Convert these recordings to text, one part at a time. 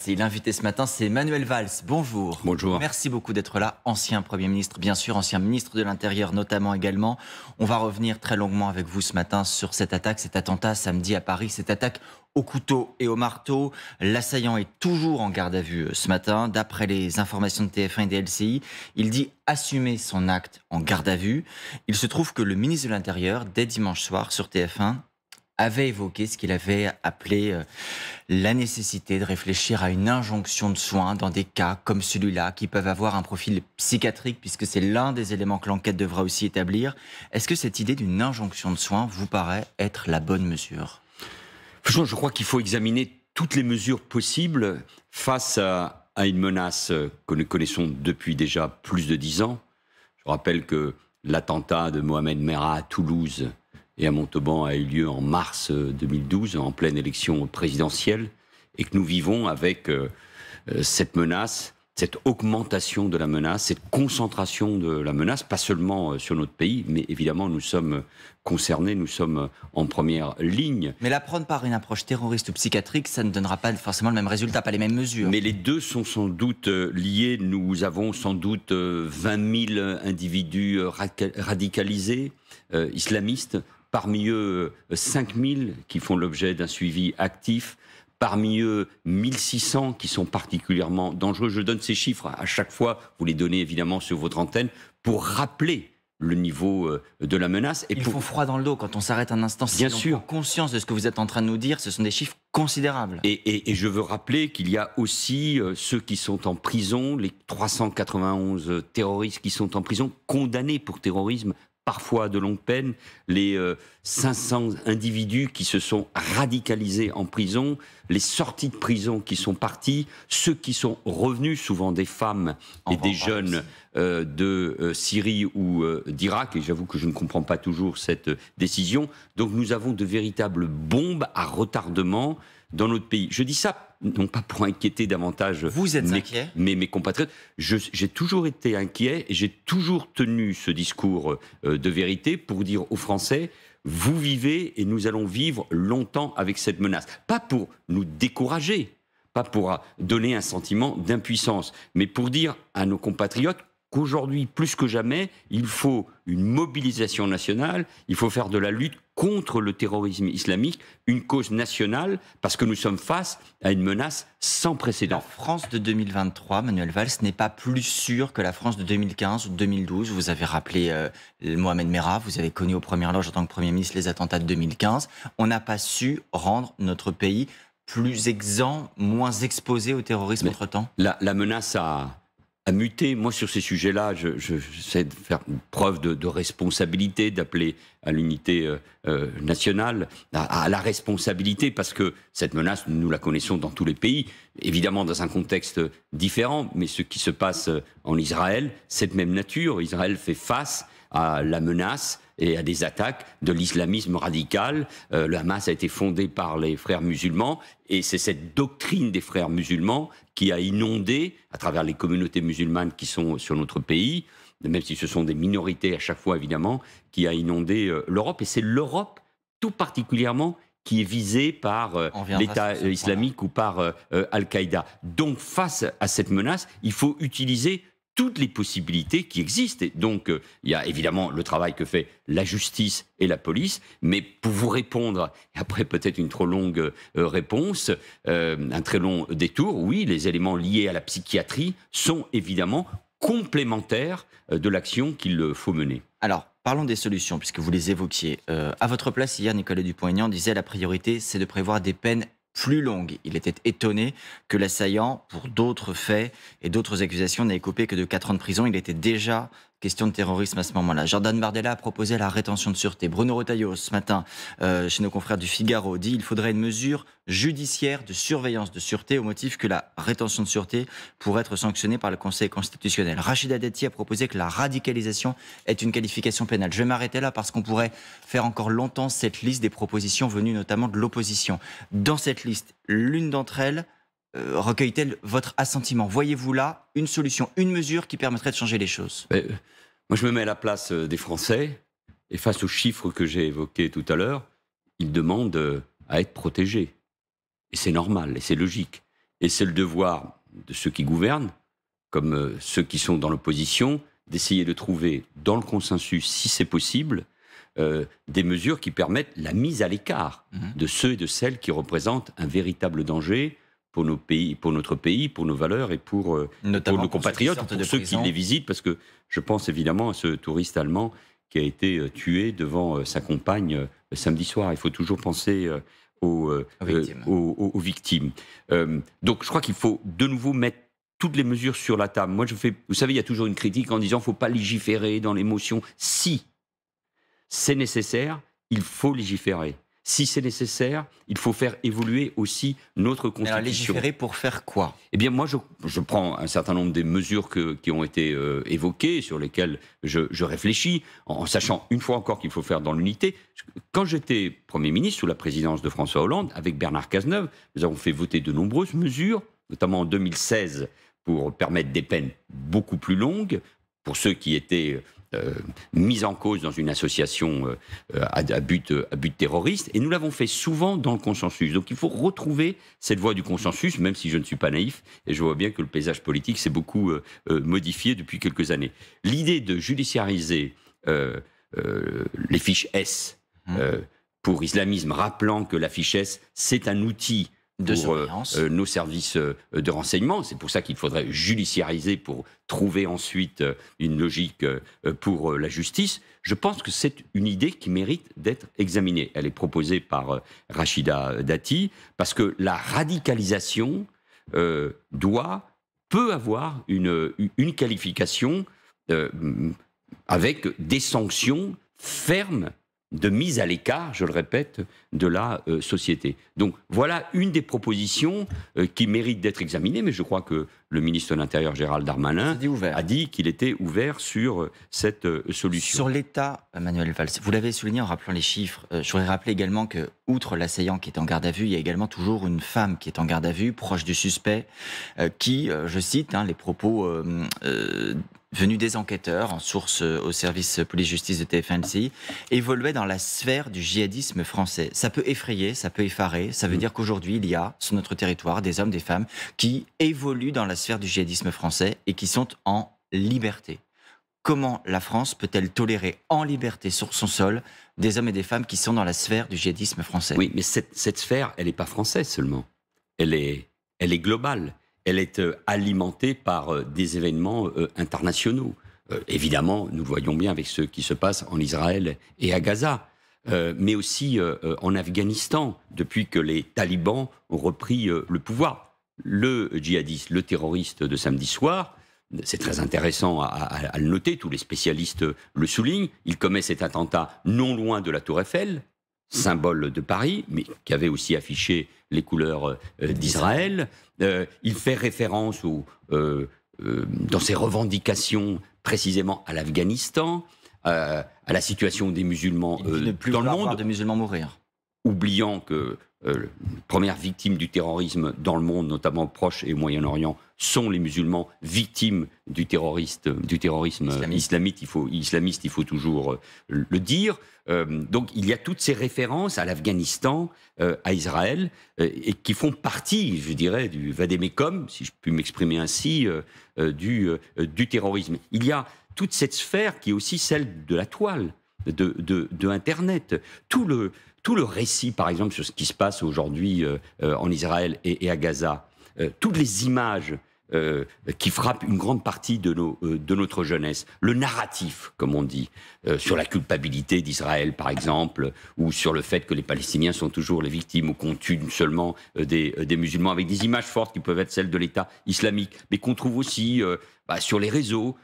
RCI. L'invité ce matin, c'est Manuel Valls. Bonjour. Bonjour. Merci beaucoup d'être là. Ancien Premier ministre, bien sûr, ancien ministre de l'Intérieur notamment également. On va revenir très longuement avec vous ce matin sur cette attaque, cet attentat samedi à Paris, cette attaque au couteau et au marteau. L'assaillant est toujours en garde à vue ce matin. D'après les informations de TF1 et des LCI, il dit assumer son acte en garde à vue. Il se trouve que le ministre de l'Intérieur, dès dimanche soir sur TF1, avait évoqué ce qu'il avait appelé la nécessité de réfléchir à une injonction de soins dans des cas comme celui-là, qui peuvent avoir un profil psychiatrique, puisque c'est l'un des éléments que l'enquête devra aussi établir. Est-ce que cette idée d'une injonction de soins vous paraît être la bonne mesure ? Franchement, je crois qu'il faut examiner toutes les mesures possibles face à une menace que nous connaissons depuis déjà plus de 10 ans. Je rappelle que l'attentat de Mohamed Merah à Toulouse et à Montauban a eu lieu en mars 2012, en pleine élection présidentielle, et que nous vivons avec cette menace, cette augmentation de la menace, cette concentration de la menace, pas seulement sur notre pays, mais évidemment nous sommes concernés, nous sommes en première ligne. Mais la prendre par une approche terroriste ou psychiatrique, ça ne donnera pas forcément le même résultat, pas les mêmes mesures. Mais les deux sont sans doute liés. Nous avons sans doute 20 000 individus radicalisés, islamistes. Parmi eux, 5 000 qui font l'objet d'un suivi actif. Parmi eux, 1600 qui sont particulièrement dangereux. Je donne ces chiffres à chaque fois, vous les donnez évidemment sur votre antenne, pour rappeler le niveau de la menace. Il faut froid dans le dos quand on s'arrête un instant. Bien sûr. On prend conscience de ce que vous êtes en train de nous dire, ce sont des chiffres considérables. Et je veux rappeler qu'il y a aussi ceux qui sont en prison, les 391 terroristes qui sont en prison, condamnés pour terrorisme, parfois de longue peine, les 500 individus qui se sont radicalisés en prison, les sorties de prison qui sont partis, ceux qui sont revenus, souvent des femmes et des jeunes de Syrie ou d'Irak, et j'avoue que je ne comprends pas toujours cette décision. Donc nous avons de véritables bombes à retardement dans notre pays. Je dis ça non pas pour inquiéter davantage mes compatriotes. J'ai toujours été inquiet et j'ai toujours tenu ce discours de vérité pour dire aux Français: vous vivez et nous allons vivre longtemps avec cette menace. Pas pour nous décourager, pas pour donner un sentiment d'impuissance, mais pour dire à nos compatriotes qu'aujourd'hui, plus que jamais, il faut une mobilisation nationale, il faut faire de la lutte contre le terrorisme islamique une cause nationale, parce que nous sommes face à une menace sans précédent. La France de 2023, Manuel Valls, n'est pas plus sûre que la France de 2015 ou 2012. Vous avez rappelé Mohamed Merah, vous avez connu aux premières loges en tant que Premier ministre les attentats de 2015. On n'a pas su rendre notre pays plus exempt, moins exposé au terrorisme entre-temps. La menace a muté. Moi, sur ces sujets-là, j'essaie de faire preuve de responsabilité, d'appeler à l'unité nationale, à la responsabilité, parce que cette menace, nous la connaissons dans tous les pays, évidemment dans un contexte différent, mais ce qui se passe en Israël, cette même nature. Israël fait face à la menace et à des attaques de l'islamisme radical. Le Hamas a été fondé par les frères musulmans, et c'est cette doctrine des frères musulmans qui a inondé, à travers les communautés musulmanes qui sont sur notre pays, même si ce sont des minorités à chaque fois évidemment, qui a inondé l'Europe. Et c'est l'Europe tout particulièrement qui est visée par l'État islamique ou par Al-Qaïda. Donc face à cette menace, il faut utiliser toutes les possibilités qui existent. Et donc, il y a évidemment le travail que fait la justice et la police, mais pour vous répondre, et après peut-être une trop longue réponse, un très long détour, oui, les éléments liés à la psychiatrie sont évidemment complémentaires de l'action qu'il faut mener. Alors, parlons des solutions, puisque vous les évoquiez. À votre place, hier, Nicolas Dupont-Aignan disait la priorité, c'est de prévoir des peines plus longue. Il était étonné que l'assaillant, pour d'autres faits et d'autres accusations, n'ait écopé que de 4 ans de prison. Il était déjà question de terrorisme à ce moment-là. Jordan Bardella a proposé la rétention de sûreté. Bruno Retailleau, ce matin, chez nos confrères du Figaro, dit qu'il faudrait une mesure judiciaire de surveillance de sûreté au motif que la rétention de sûreté pourrait être sanctionnée par le Conseil constitutionnel. Rachida Dati a proposé que la radicalisation est une qualification pénale. Je vais m'arrêter là parce qu'on pourrait faire encore longtemps cette liste des propositions venues notamment de l'opposition. Dans cette liste, l'une d'entre elles recueille-t-elle votre assentiment? Voyez-vous là une solution, une mesure qui permettrait de changer les choses? Moi, je me mets à la place des Français, et face aux chiffres que j'ai évoqués tout à l'heure, ils demandent à être protégés. Et c'est normal, et c'est logique. Et c'est le devoir de ceux qui gouvernent, comme ceux qui sont dans l'opposition, d'essayer de trouver dans le consensus, si c'est possible, des mesures qui permettent la mise à l'écart de ceux et de celles qui représentent un véritable danger pour nos pays, pour notre pays, pour nos valeurs et pour nos compatriotes, pour ceux qui les visitent, parce que je pense évidemment à ce touriste allemand qui a été tué devant sa compagne samedi soir. Il faut toujours penser aux victimes. Donc je crois qu'il faut de nouveau mettre toutes les mesures sur la table. Moi, vous savez, il y a toujours une critique en disant qu'il ne faut pas légiférer dans l'émotion. Si c'est nécessaire, il faut légiférer. Si c'est nécessaire, il faut faire évoluer aussi notre constitution. Alors, légiférer pour faire quoi? Eh bien, moi, je prends un certain nombre des mesures qui ont été évoquées, sur lesquelles je réfléchis, en sachant une fois encore qu'il faut faire dans l'unité. Quand j'étais Premier ministre sous la présidence de François Hollande, avec Bernard Cazeneuve, nous avons fait voter de nombreuses mesures, notamment en 2016, pour permettre des peines beaucoup plus longues pour ceux qui étaient mis en cause dans une association à but terroriste, et nous l'avons fait souvent dans le consensus. Donc il faut retrouver cette voie du consensus, même si je ne suis pas naïf, et je vois bien que le paysage politique s'est beaucoup modifié depuis quelques années. L'idée de judiciariser les fiches S pour islamisme, rappelant que la fiche S, c'est un outil pour nos services de renseignement. C'est pour ça qu'il faudrait judiciariser pour trouver ensuite une logique pour la justice. Je pense que c'est une idée qui mérite d'être examinée. Elle est proposée par Rachida Dati, parce que la radicalisation peut avoir une qualification avec des sanctions fermes de mise à l'écart, je le répète, de la société. Donc voilà une des propositions qui mérite d'être examinée, mais je crois que le ministre de l'Intérieur, Gérald Darmanin, a dit qu'il était ouvert sur cette solution. Sur l'État, Manuel Valls, vous l'avez souligné en rappelant les chiffres, je voudrais rappeler également que, outre l'assaillant qui est en garde à vue, il y a également toujours une femme qui est en garde à vue, proche du suspect, qui, je cite les propos venu des enquêteurs, en source au service police-justice de TF1-LCI, évoluait dans la sphère du djihadisme français. Ça peut effrayer, ça peut effarer, ça veut dire qu'aujourd'hui, il y a sur notre territoire des hommes, des femmes qui évoluent dans la sphère du djihadisme français et qui sont en liberté. Comment la France peut-elle tolérer en liberté sur son sol des hommes et des femmes qui sont dans la sphère du djihadisme français? Oui, mais cette sphère, elle n'est pas française seulement. Elle est globale. Elle est alimentée par des événements internationaux. Évidemment, nous le voyons bien avec ce qui se passe en Israël et à Gaza, mais aussi en Afghanistan, depuis que les talibans ont repris le pouvoir. Le djihadiste, le terroriste de samedi soir, c'est très intéressant à le noter, tous les spécialistes le soulignent, il commet cet attentat non loin de la Tour Eiffel, symbole de Paris, mais qui avait aussi affiché les couleurs d'Israël. Il fait référence dans ses revendications précisément à l'Afghanistan, à la situation des musulmans dans le monde. De musulmans mourir. Oubliant que les premières victimes du terrorisme dans le monde, notamment au Proche et au Moyen-Orient, sont les musulmans victimes du terrorisme islamiste, il faut toujours le dire. Donc il y a toutes ces références à l'Afghanistan, à Israël, et qui font partie, je dirais, du vadémécum, si je puis m'exprimer ainsi, du terrorisme. Il y a toute cette sphère qui est aussi celle de la toile, de Internet. Tout le récit, par exemple, sur ce qui se passe aujourd'hui en Israël et à Gaza, toutes les images qui frappent une grande partie de notre jeunesse, le narratif, comme on dit, sur la culpabilité d'Israël, par exemple, ou sur le fait que les Palestiniens sont toujours les victimes, ou qu'on tue seulement des musulmans, avec des images fortes qui peuvent être celles de l'État islamique, mais qu'on trouve aussi sur les réseaux,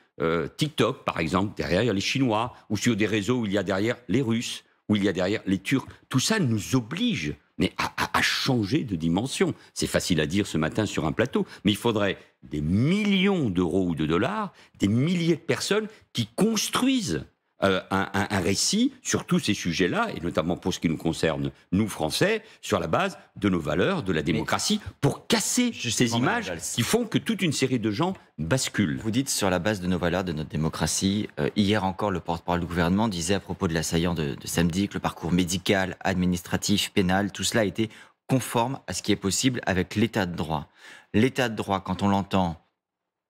TikTok, par exemple, derrière les Chinois, ou sur des réseaux où il y a derrière les Russes, où il y a derrière les Turcs. Tout ça nous oblige à changer de dimension. C'est facile à dire ce matin sur un plateau, mais il faudrait des millions d'euros ou de dollars, des milliers de personnes qui construisent un récit sur tous ces sujets-là, et notamment pour ce qui nous concerne, nous Français, sur la base de nos valeurs, de la démocratie, pour casser ces images qui font que toute une série de gens basculent. Vous dites sur la base de nos valeurs, de notre démocratie. Hier encore, le porte-parole du gouvernement disait à propos de l'assaillant de samedi que le parcours médical, administratif, pénal, tout cela a été conforme à ce qui est possible avec l'état de droit. L'état de droit, quand on l'entend,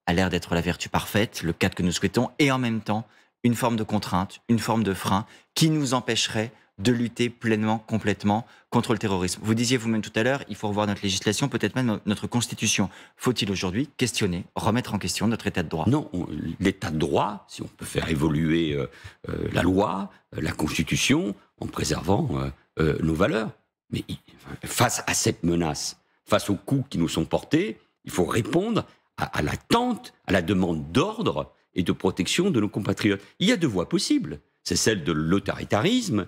a l'air d'être la vertu parfaite, le cadre que nous souhaitons, et en même temps, une forme de contrainte, une forme de frein qui nous empêcherait de lutter pleinement, complètement contre le terrorisme. Vous disiez vous-même tout à l'heure, il faut revoir notre législation, peut-être même notre constitution. Faut-il aujourd'hui questionner, remettre en question notre état de droit? Non, l'état de droit, si on peut faire évoluer la loi, la constitution, en préservant nos valeurs. Mais face à cette menace, face aux coups qui nous sont portés, il faut répondre à l'attente, à la demande d'ordre et de protection de nos compatriotes. Il y a deux voies possibles. C'est celle de l'autoritarisme,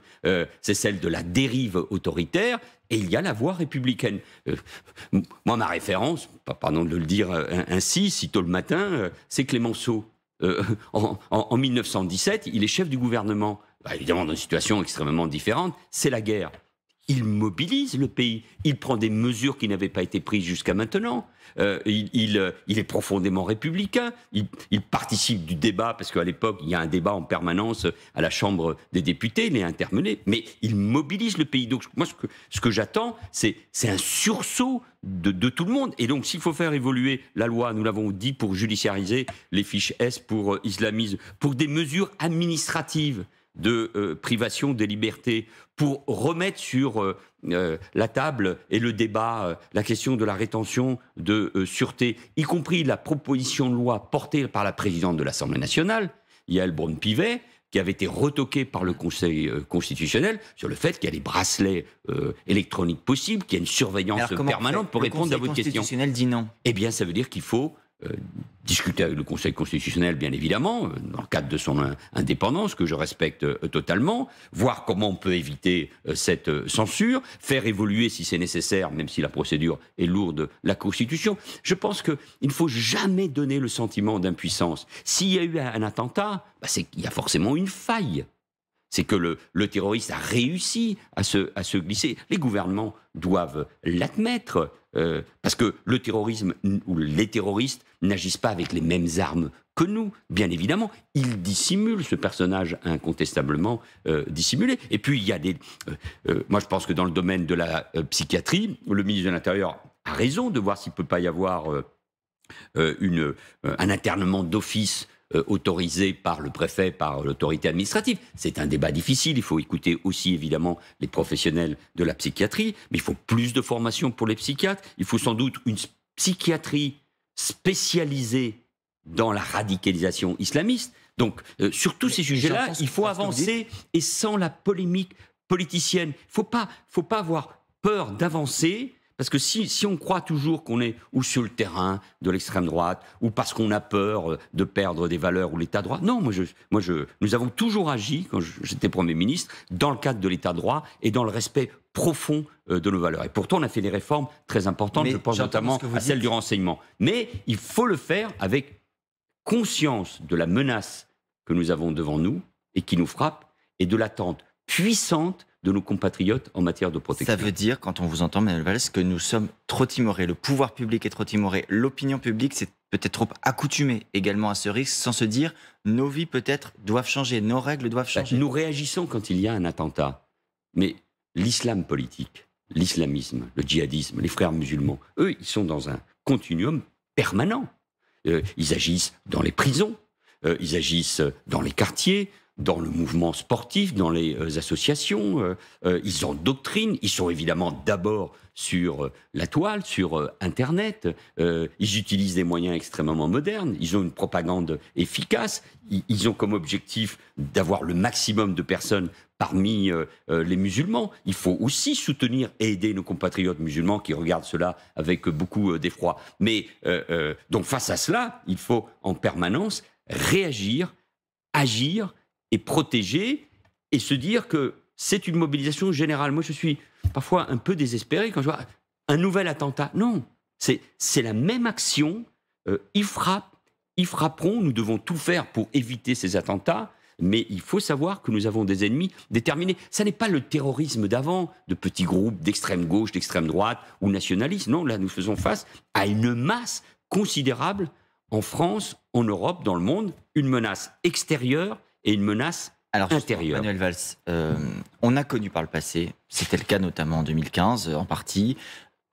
c'est celle de la dérive autoritaire, et il y a la voie républicaine. Moi, ma référence, pardon de le dire ainsi, si tôt le matin, c'est Clémenceau. En 1917, il est chef du gouvernement. Évidemment, dans une situation extrêmement différente, c'est la guerre. Il mobilise le pays, il prend des mesures qui n'avaient pas été prises jusqu'à maintenant, il est profondément républicain, il participe du débat, parce qu'à l'époque, il y a un débat en permanence à la Chambre des députés, il est intermené, mais il mobilise le pays. Donc moi, ce que j'attends, c'est un sursaut de tout le monde. Et donc, s'il faut faire évoluer la loi, nous l'avons dit, pour judiciariser les fiches S, pour islamisme, pour des mesures administratives, de privation des libertés, pour remettre sur la table et le débat la question de la rétention de sûreté, y compris la proposition de loi portée par la présidente de l'Assemblée nationale, Yaël Braun-Pivet, qui avait été retoquée par le Conseil constitutionnel sur le fait qu'il y a des bracelets électroniques possibles, qu'il y a une surveillance permanente pour répondre à votre question. Le Conseil constitutionnel dit non. Eh bien, ça veut dire qu'il faut discuter avec le Conseil constitutionnel, bien évidemment, dans le cadre de son indépendance, que je respecte totalement, voir comment on peut éviter cette censure, faire évoluer, si c'est nécessaire, même si la procédure est lourde, la Constitution. Je pense qu'il ne faut jamais donner le sentiment d'impuissance. S'il y a eu un attentat, c'est qu'il y a forcément une faille. C'est que le terroriste a réussi à se glisser. Les gouvernements doivent l'admettre, parce que le terrorisme ou les terroristes n'agissent pas avec les mêmes armes que nous, bien évidemment. Ils dissimulent, ce personnage incontestablement dissimulé. Et puis, il y a des... moi, je pense que dans le domaine de la psychiatrie, le ministre de l'Intérieur a raison de voir s'il ne peut pas y avoir un internement d'office autorisé par le préfet, par l'autorité administrative. C'est un débat difficile, il faut écouter aussi évidemment les professionnels de la psychiatrie, mais il faut plus de formation pour les psychiatres, il faut sans doute une psychiatrie spécialisée dans la radicalisation islamiste. Donc sur tous ces sujets-là, il faut avancer et sans la polémique politicienne. Il ne faut pas avoir peur d'avancer. Parce que si on croit toujours qu'on est ou sur le terrain de l'extrême droite, ou parce qu'on a peur de perdre des valeurs ou l'état de droit, non, nous avons toujours agi, quand j'étais Premier ministre, dans le cadre de l'état de droit et dans le respect profond de nos valeurs. Et pourtant, on a fait des réformes très importantes, je pense notamment à celle du renseignement. Mais il faut le faire avec conscience de la menace que nous avons devant nous et qui nous frappe, et de l'attente puissante de nos compatriotes en matière de protection. Ça veut dire, quand on vous entend, Manuel Valls, que nous sommes trop timorés. Le pouvoir public est trop timoré. L'opinion publique, c'est peut-être trop accoutumé également à ce risque, sans se dire, nos vies peut-être doivent changer, nos règles doivent changer. Nous réagissons quand il y a un attentat. Mais l'islam politique, l'islamisme, le djihadisme, les frères musulmans, eux, ils sont dans un continuum permanent. Ils agissent dans les prisons, ils agissent dans les quartiers, dans le mouvement sportif, dans les associations, ils ont doctrine, ils sont évidemment d'abord sur la toile, sur Internet, ils utilisent des moyens extrêmement modernes, ils ont une propagande efficace, ils ont comme objectif d'avoir le maximum de personnes parmi les musulmans. Il faut aussi soutenir et aider nos compatriotes musulmans qui regardent cela avec beaucoup d'effroi. Mais donc face à cela, il faut en permanence réagir, agir, et protéger, et se dire que c'est une mobilisation générale. Moi, je suis parfois un peu désespéré quand je vois un nouvel attentat. Non, c'est la même action. Ils frappent, ils frapperont. Nous devons tout faire pour éviter ces attentats, mais il faut savoir que nous avons des ennemis déterminés. Ça n'est pas le terrorisme d'avant, de petits groupes d'extrême gauche, d'extrême droite ou nationalistes. Non, là, nous faisons face à une masse considérable en France, en Europe, dans le monde, une menace extérieure et une menace intérieure. Manuel Valls, on a connu par le passé, c'était le cas notamment en 2015 en partie,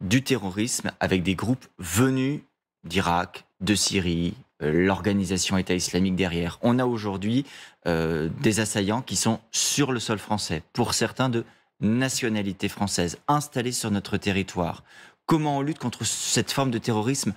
du terrorisme avec des groupes venus d'Irak, de Syrie, l'organisation État islamique derrière. On a aujourd'hui des assaillants qui sont sur le sol français, pour certains de nationalité française, installés sur notre territoire. Comment on lutte contre cette forme de terrorisme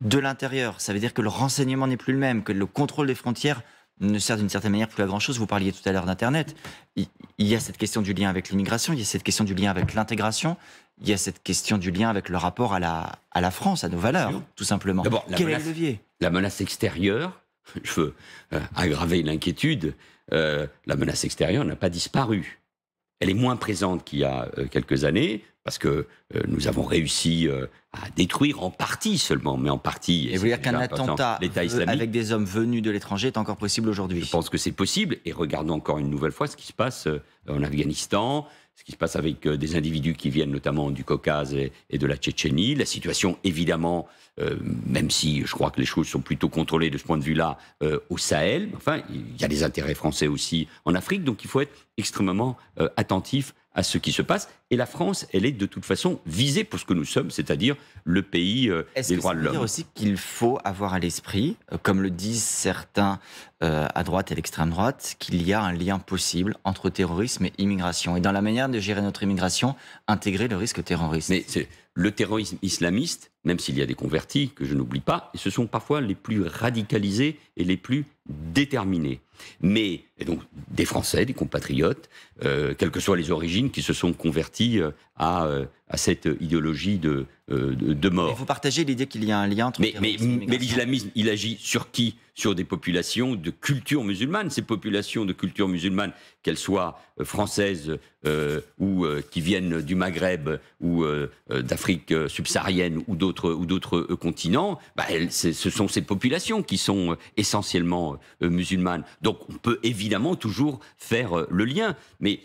de l'intérieur? Ça veut dire que le renseignement n'est plus le même, que le contrôle des frontières ne sert d'une certaine manière plus à grand-chose. Vous parliez tout à l'heure d'Internet. Il y a cette question du lien avec l'immigration, il y a cette question du lien avec l'intégration, il y a cette question du lien avec le rapport à la France, à nos valeurs, tout simplement. Quel est le levier? La menace extérieure, je veux aggraver l'inquiétude, la menace extérieure n'a pas disparu. Elle est moins présente qu'il y a quelques années, parce que nous avons réussi à détruire en partie seulement, mais en partie. Et vous dire qu'un attentat avec des hommes venus de l'étranger est encore possible aujourd'hui? Je pense que c'est possible, et regardons encore une nouvelle fois ce qui se passe en Afghanistan, ce qui se passe avec des individus qui viennent notamment du Caucase et de la Tchétchénie. La situation, évidemment, même si je crois que les choses sont plutôt contrôlées de ce point de vue-là au Sahel, enfin, il y a des intérêts français aussi en Afrique, donc il faut être extrêmement attentif à ce qui se passe. Et la France, elle est de toute façon visée pour ce que nous sommes, c'est-à-dire le pays des droits de l'homme. Est-ce que ça veut dire aussi qu'il faut avoir à l'esprit, comme le disent certains à droite et à l'extrême droite, qu'il y a un lien possible entre terrorisme et immigration, et dans la manière de gérer notre immigration, intégrer le risque terroriste? Mais le terrorisme islamiste, même s'il y a des convertis, que je n'oublie pas, et ce sont parfois les plus radicalisés et les plus déterminés. Mais, et donc, des Français, des compatriotes, quelles que soient les origines, qui se sont convertis à cette idéologie de mort. Et vous partagez l'idée qu'il y a un lien entre mais l'islamisme, il agit sur qui? Sur des populations de culture musulmane. Ces populations de culture musulmane, qu'elles soient françaises ou qui viennent du Maghreb ou d'Afrique subsaharienne ou d'autres continents, ce sont ces populations qui sont essentiellement musulmanes. Donc on peut évidemment toujours faire le lien. Mais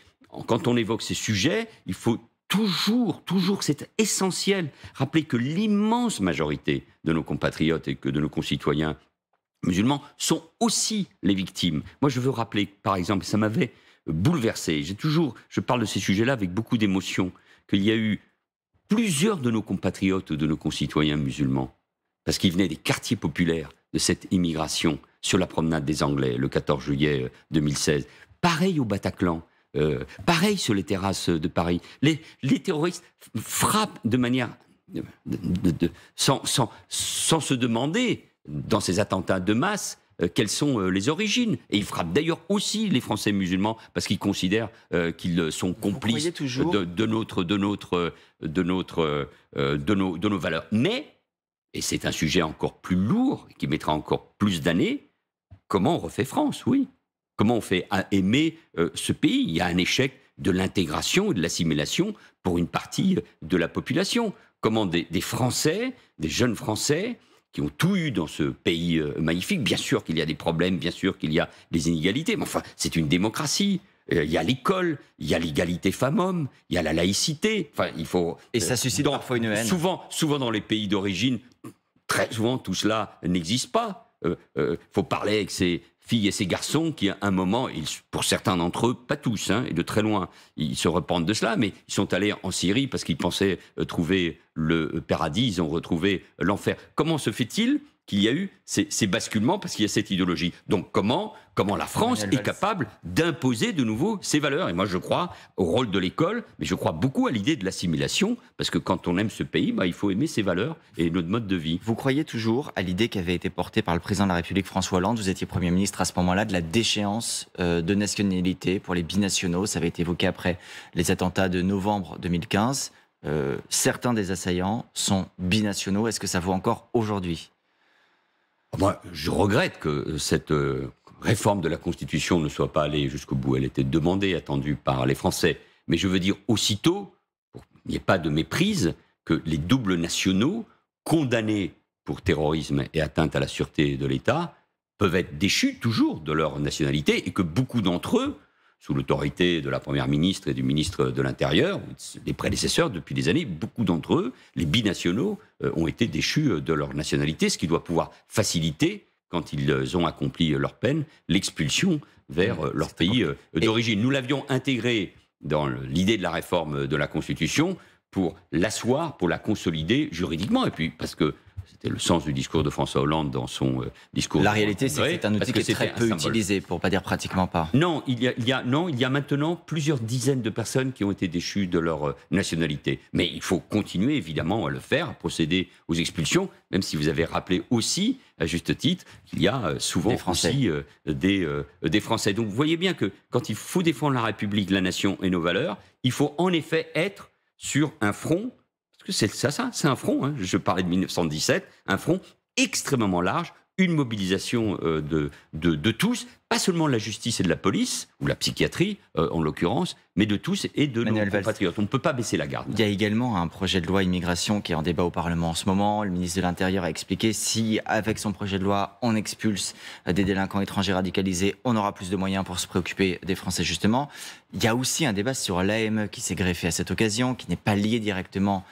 quand on évoque ces sujets, il faut toujours, c'est essentiel, rappeler que l'immense majorité de nos compatriotes et que de nos concitoyens musulmans sont aussi les victimes. Moi, je veux rappeler, par exemple, ça m'avait bouleversé, je parle de ces sujets-là avec beaucoup d'émotion, qu'il y a eu plusieurs de nos compatriotes, de nos concitoyens musulmans, parce qu'ils venaient des quartiers populaires de cette immigration sur la promenade des Anglais, le 14 juillet 2016. Pareil au Bataclan, pareil sur les terrasses de Paris. Les terroristes frappent de manière... sans se demander, dans ces attentats de masse, quelles sont les origines. Et ils frappent d'ailleurs aussi les Français musulmans, parce qu'ils considèrent qu'ils sont complices de nos valeurs. Mais, et c'est un sujet encore plus lourd, qui mettra encore plus d'années, comment on refait France, oui. Comment on fait aimer ce pays? Il y a un échec de l'intégration et de l'assimilation pour une partie de la population. Comment des Français, des jeunes Français, qui ont tout eu dans ce pays magnifique, bien sûr qu'il y a des problèmes, bien sûr qu'il y a des inégalités, mais enfin, c'est une démocratie. Il y a l'école, il y a l'égalité femmes-hommes, il y a la laïcité. Enfin, il faut... Et ça suscite parfois une haine. Souvent dans les pays d'origine, très souvent, tout cela n'existe pas. Faut parler avec ces filles et ces garçons qui, à un moment, pour certains d'entre eux, pas tous, et de très loin, ils se repentent de cela, mais ils sont allés en Syrie parce qu'ils pensaient trouver le paradis, ils ont retrouvé l'enfer. Comment se fait-il qu'il y a eu ces basculements parce qu'il y a cette idéologie? Donc comment la France est capable d'imposer de nouveau ses valeurs? Et moi je crois au rôle de l'école, mais je crois beaucoup à l'idée de l'assimilation, parce que quand on aime ce pays, il faut aimer ses valeurs et notre mode de vie. Vous croyez toujours à l'idée qui avait été portée par le président de la République François Hollande, vous étiez Premier ministre à ce moment-là, de la déchéance de nationalité pour les binationaux? Ça avait été évoqué après les attentats de novembre 2015. Certains des assaillants sont binationaux. Est-ce que ça vaut encore aujourd'hui? Moi, je regrette que cette réforme de la Constitution ne soit pas allée jusqu'au bout. Elle était demandée, attendue par les Français. Mais je veux dire aussitôt, pour qu'il n'y ait pas de méprise, que les doubles nationaux, condamnés pour terrorisme et atteinte à la sûreté de l'État, peuvent être déchus toujours de leur nationalité, et que beaucoup d'entre eux, sous l'autorité de la Première ministre et du ministre de l'Intérieur, les prédécesseurs depuis des années, beaucoup d'entre eux, les binationaux, ont été déchus de leur nationalité, ce qui doit pouvoir faciliter, quand ils ont accompli leur peine, l'expulsion vers leur pays d'origine. Nous l'avions intégré dans l'idée de la réforme de la Constitution pour l'asseoir, pour la consolider juridiquement, et puis parce que c'était le sens du discours de François Hollande dans son discours. La réalité, c'est que c'est un outil qui est très peu utilisé, pour ne pas dire pratiquement pas. Non, il y a maintenant plusieurs dizaines de personnes qui ont été déchues de leur nationalité. Mais il faut continuer, évidemment, à le faire, à procéder aux expulsions, même si vous avez rappelé aussi, à juste titre, qu'il y a souvent aussi des Français. Donc vous voyez bien que quand il faut défendre la République, la nation et nos valeurs, il faut en effet être sur un front. C'est ça, c'est un front, hein. Je parlais de 1917, un front extrêmement large, une mobilisation de tous, pas seulement de la justice et de la police, ou la psychiatrie en l'occurrence, mais de tous et de nos compatriotes. On ne peut pas baisser la garde. Il y a également un projet de loi immigration qui est en débat au Parlement en ce moment. Le ministre de l'Intérieur a expliqué si, avec son projet de loi, on expulse des délinquants étrangers radicalisés, on aura plus de moyens pour se préoccuper des Français, justement. Il y a aussi un débat sur l'AME qui s'est greffé à cette occasion, qui n'est pas lié directement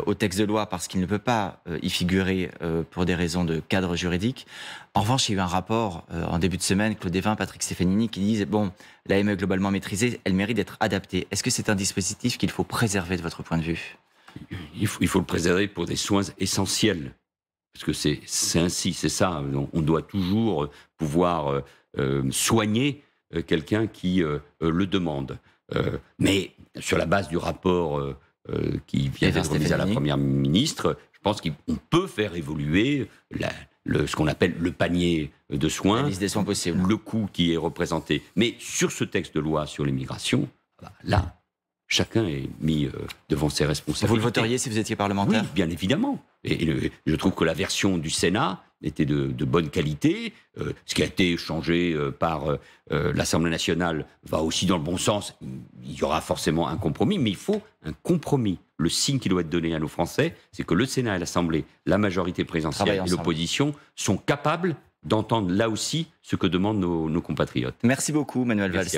au texte de loi parce qu'il ne peut pas y figurer pour des raisons de cadre juridique. En revanche, il y a eu un rapport en début de semaine, Claude Évin, Patrick Stefanini, qui disent bon, l'AME globalement maîtrisée, elle mérite d'être adaptée. Est-ce que c'est un dispositif qu'il faut préserver de votre point de vue ? Il faut le préserver pour des soins essentiels. Parce que c'est ainsi, c'est ça. On doit toujours pouvoir soigner quelqu'un qui le demande. Mais sur la base du rapport qui vient d'être remis à la Première ministre, je pense qu'on peut faire évoluer ce qu'on appelle le panier de soins, la liste des soins possibles, le coût qui est représenté. Mais sur ce texte de loi sur l'immigration, là, chacun est mis devant ses responsabilités. Vous le voteriez si vous étiez parlementaire ? Oui, bien évidemment. Et je trouve que la version du Sénat était de bonne qualité. Ce qui a été changé par l'Assemblée nationale va aussi dans le bon sens. Il y aura forcément un compromis, mais il faut un compromis. Le signe qui doit être donné à nos Français, c'est que le Sénat et l'Assemblée, la majorité présidentielle et l'opposition sont capables d'entendre là aussi ce que demandent nos compatriotes. Merci beaucoup, Manuel Valls.